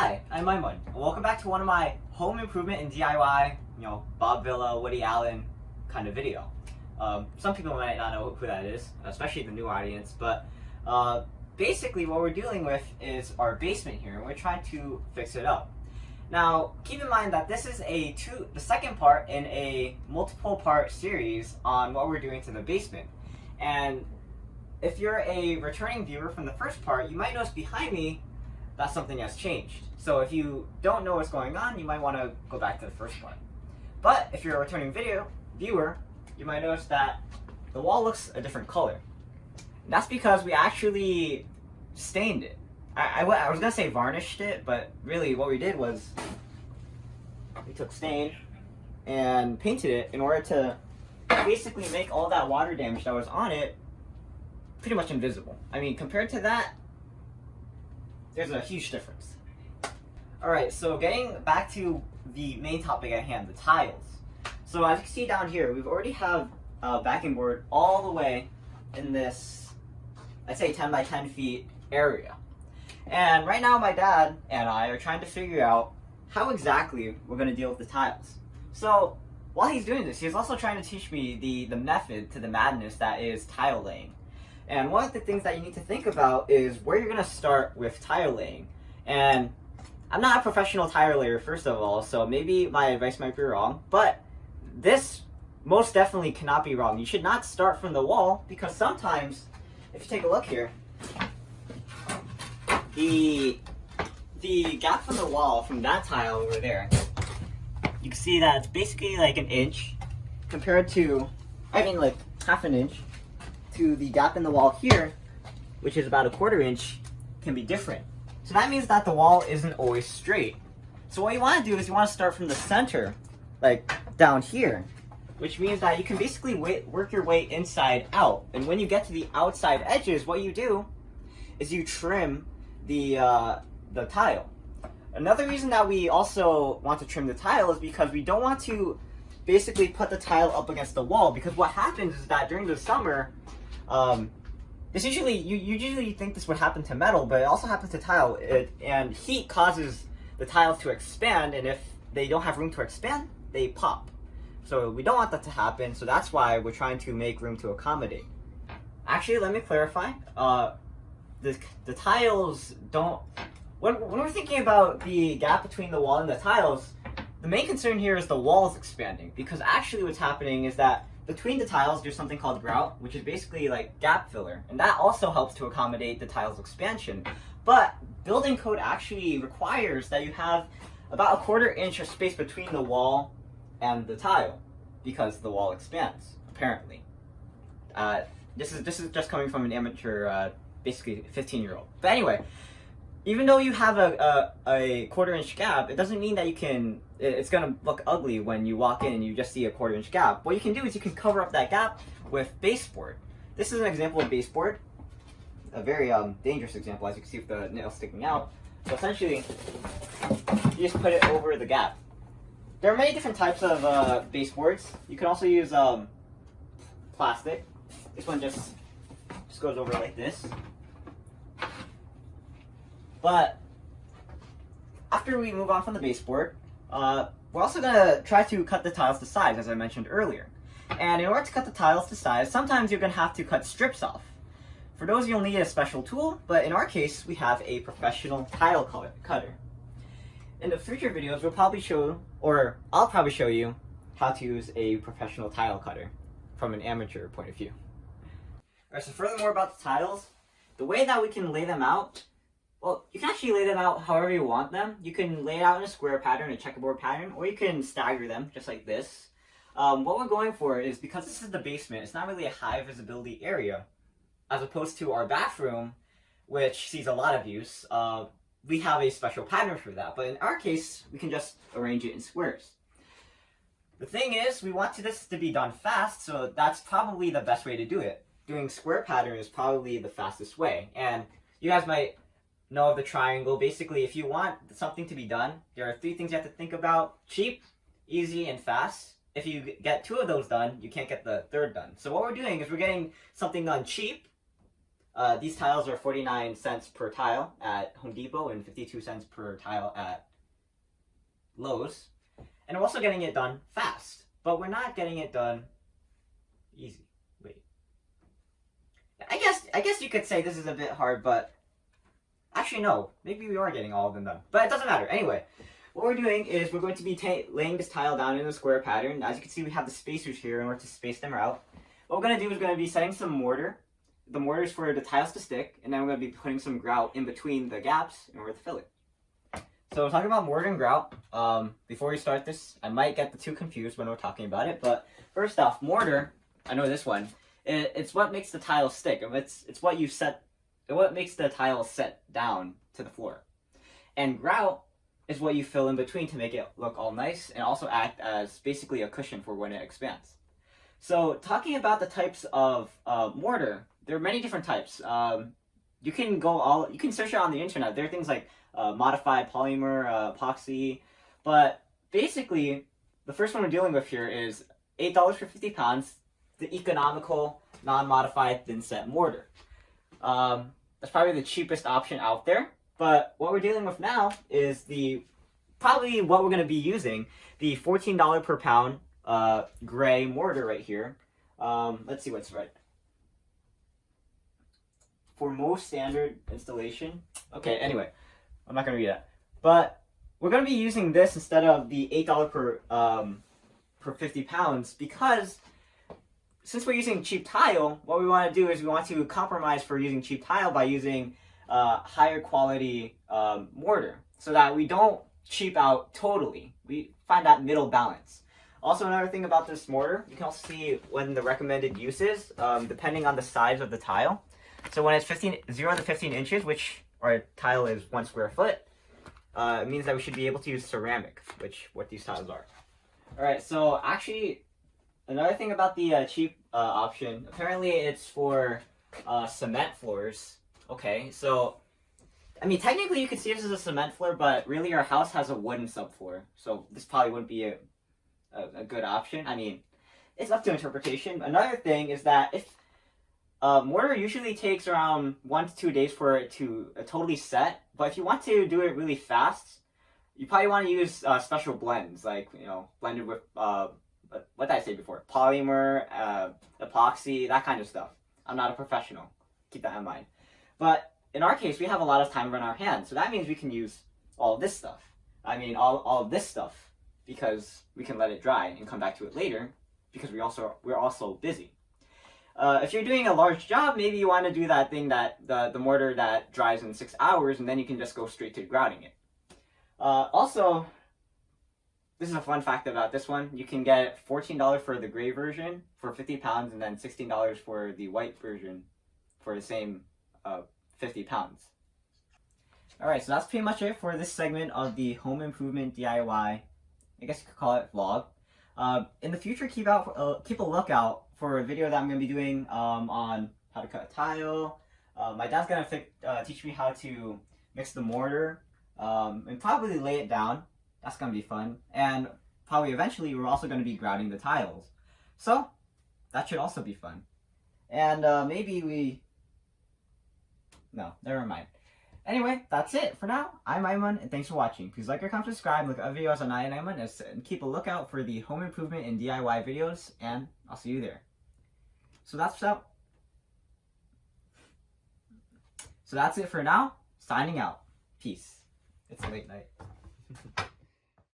Hi, I'm Maimon, and welcome back to one of my home improvement and DIY, Bob Villa, Woody Allen kind of video. Some people might not know who that is, especially the new audience, but basically what we're dealing with is our basement here, and we're trying to fix it up. Now, keep in mind that this is the second part in a multiple part series on what we're doing to the basement. And if you're a returning viewer from the first part, you might notice behind me that something has changed. So if you don't know what's going on, you might want to go back to the first part. But if you're a returning viewer, you might notice that the wall looks a different color. And that's because we actually stained it. I was gonna say varnished it, but really what we did was we took stain and painted it in order to basically make all that water damage that was on it pretty much invisible. I mean, compared to that, there's a huge difference. Alright, so getting back to the main topic at hand, the tiles. So as you can see down here, we've already have a backing board all the way in this, I'd say 10 by 10 feet area. And right now my dad and I are trying to figure out how exactly we're going to deal with the tiles. So while he's doing this, he's also trying to teach me the method to the madness that is tile laying. And one of the things that you need to think about is where you're going to start with tile laying. And I'm not a professional tile layer, first of all, so maybe my advice might be wrong, but this most definitely cannot be wrong. You should not start from the wall, because sometimes, if you take a look here, the gap from the wall from that tile over there, you can see that it's basically like an inch compared to, like half an inch, to the gap in the wall here, which is about a 1/4 inch, can be different. So that means that the wall isn't always straight. So what you want to do is you want to start from the center, like down here, which means that you can basically work your way inside out. And when you get to the outside edges, what you do is you trim the tile. Another reason that we also want to trim the tile is because we don't want to basically put the tile up against the wall, because what happens is that during the summer, you usually think this would happen to metal, but it also happens to tile. And heat causes the tiles to expand, and if they don't have room to expand, they pop. So we don't want that to happen, so that's why we're trying to make room to accommodate. Actually, let me clarify. The tiles don't... When we're thinking about the gap between the wall and the tiles, the main concern here is the walls expanding, because actually what's happening is that between the tiles there's something called grout, which is basically like gap filler, and that also helps to accommodate the tiles expansion. But building code actually requires that you have about a 1/4 inch of space between the wall and the tile, because the wall expands, apparently. This is just coming from an amateur, basically 15-year-old. But anyway, even though you have a 1/4 inch gap, it doesn't mean that it's gonna look ugly when you walk in and you just see a 1/4 inch gap. What you can do is you can cover up that gap with baseboard. This is an example of baseboard, a very dangerous example, as you can see with the nail sticking out. So essentially, you just put it over the gap. There are many different types of baseboards. You can also use plastic. This one just goes over like this. But after we move on from the baseboard, we're also going to try to cut the tiles to size, as I mentioned earlier. And in order to cut the tiles to size, sometimes you're going to have to cut strips off. For those, you'll need a special tool, but in our case, we have a professional tile cutter. In the future videos, I'll probably show you how to use a professional tile cutter from an amateur point of view. Alright, so furthermore about the tiles, the way that we can lay them out, well, you can actually lay them out however you want them. You can lay it out in a square pattern, a checkerboard pattern, or you can stagger them, just like this. What we're going for is, because this is the basement, it's not really a high visibility area, as opposed to our bathroom, which sees a lot of use. We have a special pattern for that, but in our case, we can just arrange it in squares. The thing is, we want this to be done fast, so that's probably the best way to do it. Doing square pattern is probably the fastest way, and you guys might know of the triangle. Basically, if you want something to be done, there are 3 things you have to think about: cheap, easy, and fast. If you get 2 of those done, you can't get the 3rd done. So what we're doing is we're getting something done cheap, These tiles are 49 cents per tile at Home Depot and 52 cents per tile at Lowe's. And we're also getting it done fast, but we're not getting it done easy. Wait. I guess you could say this is a bit hard, but actually no. Maybe we are getting all of them done. But it doesn't matter. Anyway, what we're doing is we're going to be laying this tile down in a square pattern. As you can see, we have the spacers here in order to space them out. What we're going to do is we're going to be setting some mortar. The mortar is for the tiles to stick, and then we're going to be putting some grout in between the gaps in order to fill it. So talking about mortar and grout, before we start this, I might get the two confused when we're talking about it, but first off, mortar, I know this one, it's what makes the tile stick. It's what you set, what makes the tile set down to the floor. And grout is what you fill in between to make it look all nice and also act as basically a cushion for when it expands. So talking about the types of mortar, there are many different types. You can search it on the internet. There are things like modified polymer, epoxy, but basically the first one we're dealing with here is $8 for 50 pounds, the economical, non-modified thin set mortar. That's probably the cheapest option out there, but what we're dealing with now is probably what we're going to be using, the $14 per pound gray mortar right here. Let's see what's right. For most standard installation. Okay, anyway, I'm not going to read that. But we're going to be using this instead of the $8 per 50 pounds because since we're using cheap tile, what we want to do is we want to compromise for using cheap tile by using higher quality mortar so that we don't cheap out totally. We find that middle balance. Also, another thing about this mortar, you can also see when the recommended use is, depending on the size of the tile. So when it's 0 to 15 inches, which our tile is 1 square foot, it means that we should be able to use ceramic, what these tiles are. Alright, so actually, another thing about the cheap option, apparently it's for cement floors. Okay, so, I mean, technically you could see this as a cement floor, but really our house has a wooden subfloor, so this probably wouldn't be a good option. I mean, it's up to interpretation. Another thing is that if mortar usually takes around 1 to 2 days for it to totally set, but if you want to do it really fast, you probably want to use special blends, like, blended with, what did I say before? Polymer, epoxy, that kind of stuff. I'm not a professional. Keep that in mind. But in our case, we have a lot of time on our hands, so that means we can use all of this stuff. I mean, all of this stuff, because we can let it dry and come back to it later, because we're also busy. If you're doing a large job, maybe you want to do that thing that the mortar that dries in 6 hours, and then you can just go straight to grouting it. Also, this is a fun fact about this one. You can get $14 for the gray version for 50 pounds, and then $16 for the white version for the same 50 pounds. Alright, so that's pretty much it for this segment of the home improvement DIY, I guess you could call it vlog. In the future, keep a lookout for a video that I'm going to be doing on how to cut a tile. My dad's going to teach me how to mix the mortar and probably lay it down. That's going to be fun. And probably eventually we're also going to be grouting the tiles. So that should also be fun. And no, never mind. Anyway, that's it for now. I'm Ayman, and thanks for watching. Please like, comment, subscribe, look at other videos on Ayman, and keep a lookout for the home improvement and DIY videos, and I'll see you there. So that's it for now. Signing out. Peace. It's a late night.